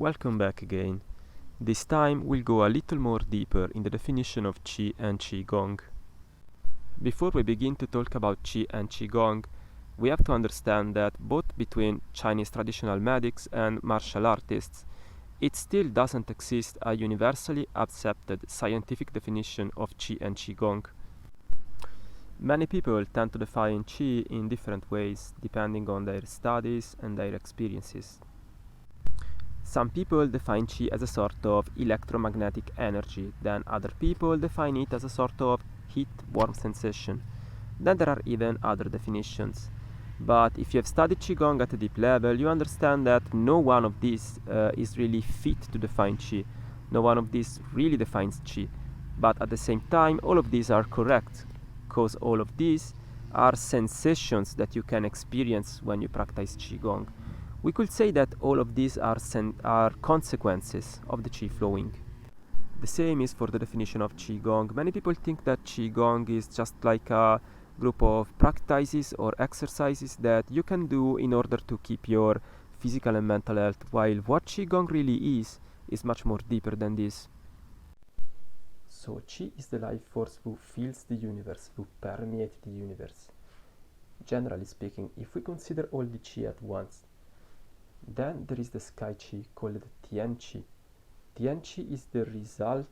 Welcome back again. This time we'll go a little more deeper in the definition of Qi and Qigong. Before we begin to talk about Qi and Qigong, we have to understand that both between Chinese traditional medics and martial artists, it still doesn't exist a universally accepted scientific definition of Qi and Qigong. Many people tend to define Qi in different ways depending on their studies and their experiences. Some people define Qi as a sort of electromagnetic energy, then other people define it as a sort of heat, warm sensation. Then there are even other definitions. But if you have studied Qigong at a deep level, you understand that no one of these is really fit to define Qi. No one of these really defines Qi. But at the same time, all of these are correct, because all of these are sensations that you can experience when you practice Qigong. We could say that all of these are consequences of the Qi flowing. The same is for the definition of Qigong. Many people think that Qigong is just like a group of practices or exercises that you can do in order to keep your physical and mental health, while what Qigong really is much more deeper than this. So Qi is the life force who fills the universe, who permeates the universe. Generally speaking, if we consider all the Qi at once, then there is the sky Qi called Tian Qi. Tian Qi is the result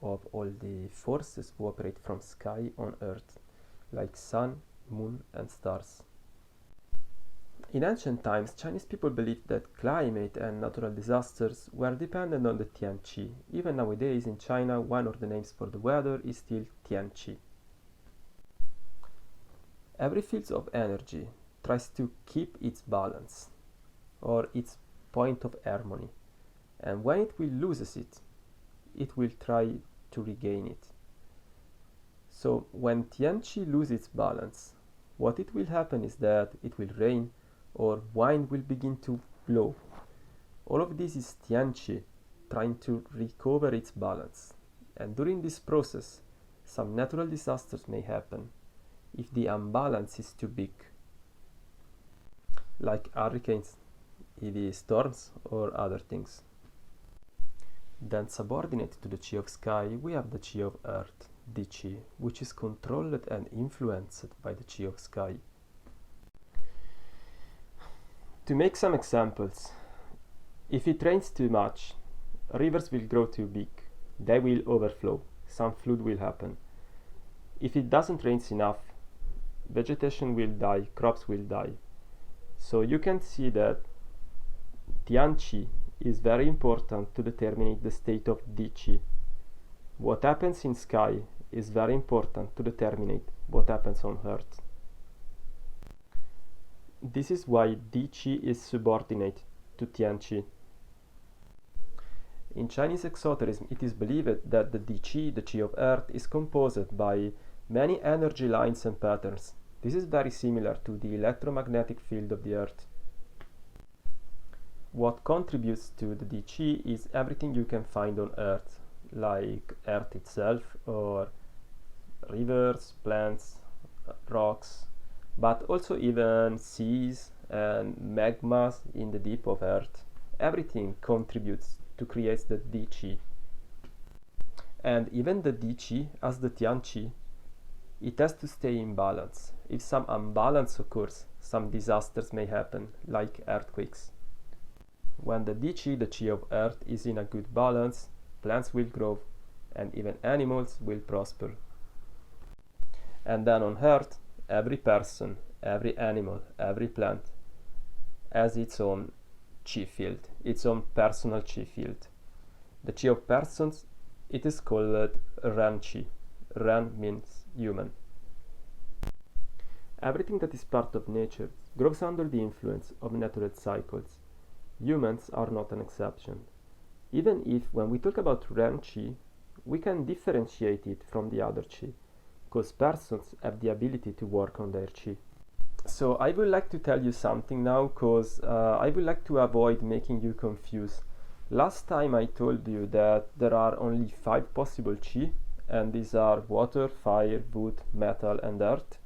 of all the forces who operate from sky on earth, like sun, moon and stars. In ancient times, Chinese people believed that climate and natural disasters were dependent on the Tian Qi. Even nowadays in China, one of the names for the weather is still Tian Qi. Every field of energy tries to keep its balance, or its point of harmony, and when it will loses it, it will try to regain it. So when Tian Qi loses its balance, what it will happen is that it will rain or wind will begin to blow. All of this is Tian Qi trying to recover its balance, and during this process some natural disasters may happen if the imbalance is too big, like hurricanes, heavy storms or other things. Then subordinate to the Qi of sky, we have the Qi of earth, Di Qi, which is controlled and influenced by the Qi of sky. To make some examples, if it rains too much, rivers will grow too big, they will overflow, some flood will happen. If it doesn't rain enough, vegetation will die, crops will die. So you can see that Tian Qi is very important to determine the state of Di Qi. What happens in sky is very important to determine what happens on earth. This is why Di Qi is subordinate to Tian Qi. In Chinese exoterism, it is believed that the Di Qi, the Qi of earth, is composed by many energy lines and patterns. This is very similar to the electromagnetic field of the earth. What contributes to the Di Qi is everything you can find on earth, like earth itself or rivers, plants, rocks, but also even seas and magmas in the deep of earth. Everything contributes to create the Di Qi. And even the Di Qi, as the Tian Qi, it has to stay in balance. If some imbalance occurs, some disasters may happen, like earthquakes. When the Di Qi, the Qi of earth, is in a good balance, plants will grow and even animals will prosper. And then on earth, every person, every animal, every plant has its own Qi field, its own personal Qi field. The Qi of persons, it is called Ren Qi. Ren means human. Everything that is part of nature grows under the influence of natural cycles. Humans are not an exception. Even if, when we talk about Ren Qi, we can differentiate it from the other Qi, because persons have the ability to work on their Qi. So I would like to tell you something now, because I would like to avoid making you confused. Last time I told you that there are only 5 possible Qi, and these are water, fire, wood, metal and earth.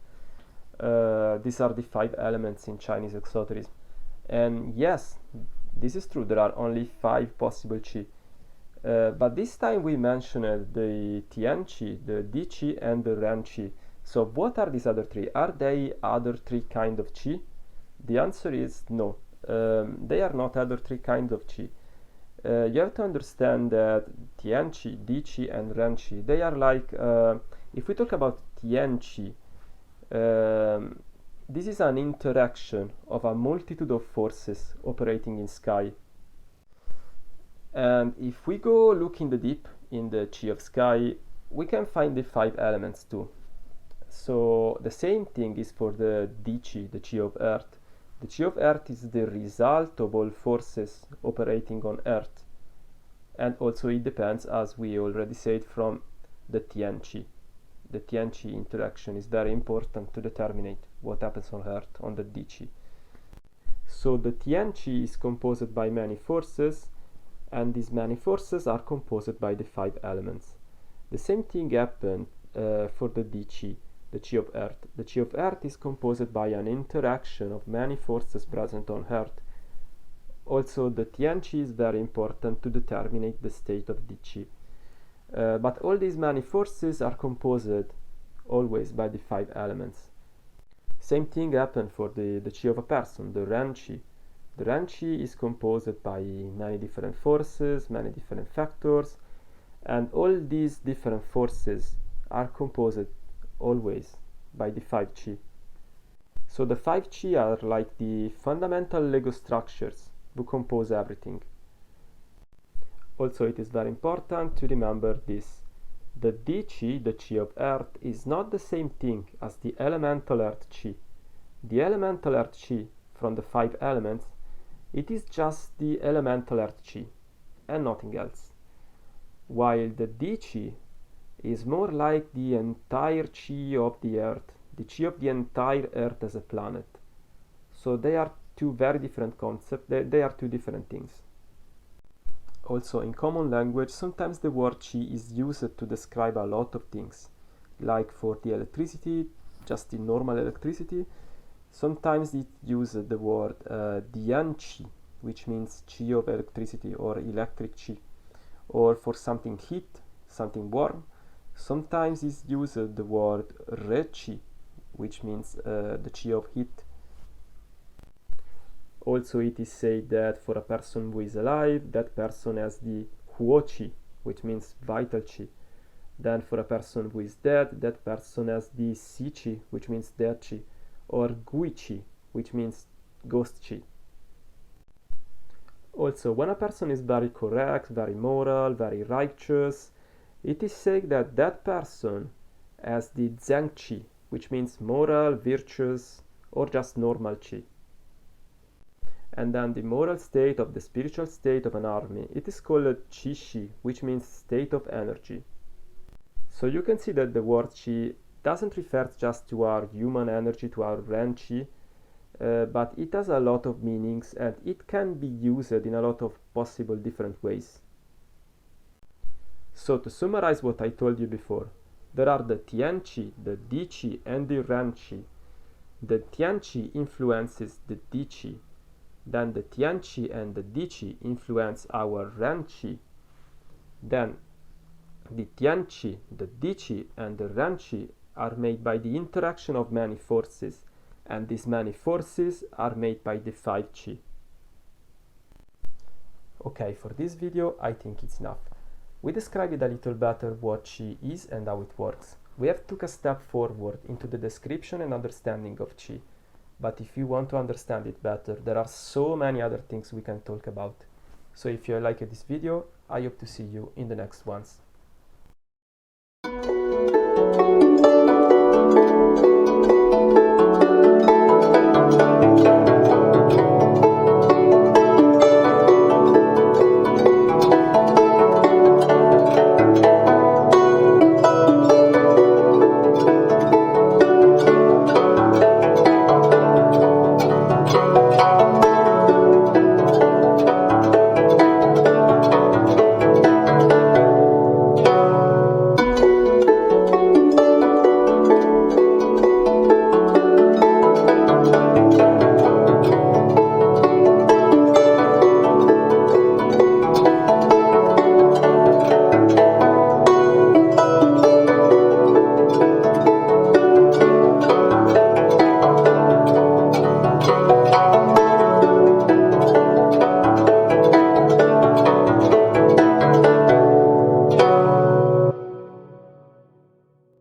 These are the 5 elements in Chinese exoterism. And yes, This is true, there are only 5 possible qi. But this time we mentioned the Tian qi, the Di qi, and the Ren qi. So what are these other 3? Are they other 3 kind of qi? The answer is no. They are not other 3 kinds of qi. You have to understand that Tian qi, Di qi, and Ren qi, they are like, if we talk about Tian qi, this is an interaction of a multitude of forces operating in sky. And if we go look in the deep in the qi of sky, we can find the 5 elements too. So the same thing is for the Di qi, the qi of earth. The qi of earth is the result of all forces operating on earth. And also it depends, as we already said, from the Tian qi. The Tian qi interaction is very important to determine what happens on earth, on the Di qi. So the Tian qi is composed by many forces, and these many forces are composed by the 5 elements. The same thing happened for the Di qi, the qi of earth. The qi of earth is composed by an interaction of many forces present on earth. Also, the Tian qi is very important to determine the state of Di qi. But all these many forces are composed always by the 5 elements. Same thing happened for the qi of a person, the Ren qi. The Ren qi is composed by many different forces, many different factors, and all these different forces are composed always by the 5 qi. So the 5 qi are like the fundamental Lego structures who compose everything. Also, it is very important to remember this. The Di qi, the qi of earth, is not the same thing as the elemental earth qi. The elemental earth qi from the 5 elements, it is just the elemental earth qi and nothing else. While the Di qi is more like the entire qi of the earth, the qi of the entire earth as a planet. So they are 2 very different concepts, they are 2 different things. Also, in common language, sometimes the word qi is used to describe a lot of things. Like for the electricity, just the normal electricity, sometimes it uses the word Dian qi, which means qi of electricity or electric qi. Or for something heat, something warm, sometimes it's used the word Re qi, which means the qi of heat. Also, it is said that for a person who is alive, that person has the Huo qi, which means vital qi. Then for a person who is dead, that person has the Si qi, which means dead qi, or Gui qi, which means ghost qi. Also, when a person is very correct, very moral, very righteous, it is said that that person has the Zheng qi, which means moral, virtuous, or just normal qi. And then the moral state of the spiritual state of an army, it is called qi shi, which means state of energy. So you can see that the word qi doesn't refer just to our human energy, to our Ren qi, but it has a lot of meanings and it can be used in a lot of possible different ways. So to summarize what I told you before, there are the Tian qi, the Di qi, and the Ren qi. The Tian qi influences the Di qi. Then the Tian qi and the Di qi influence our Ren qi. Then the Tian qi, the Di qi, and the Ren qi are made by the interaction of many forces, and these many forces are made by the 5 qi. Okay, for this video I think it's enough. We described a little better what qi is and how it works. We have took a step forward into the description and understanding of qi. But if you want to understand it better, there are so many other things we can talk about. So if you liked this video, I hope to see you in the next ones.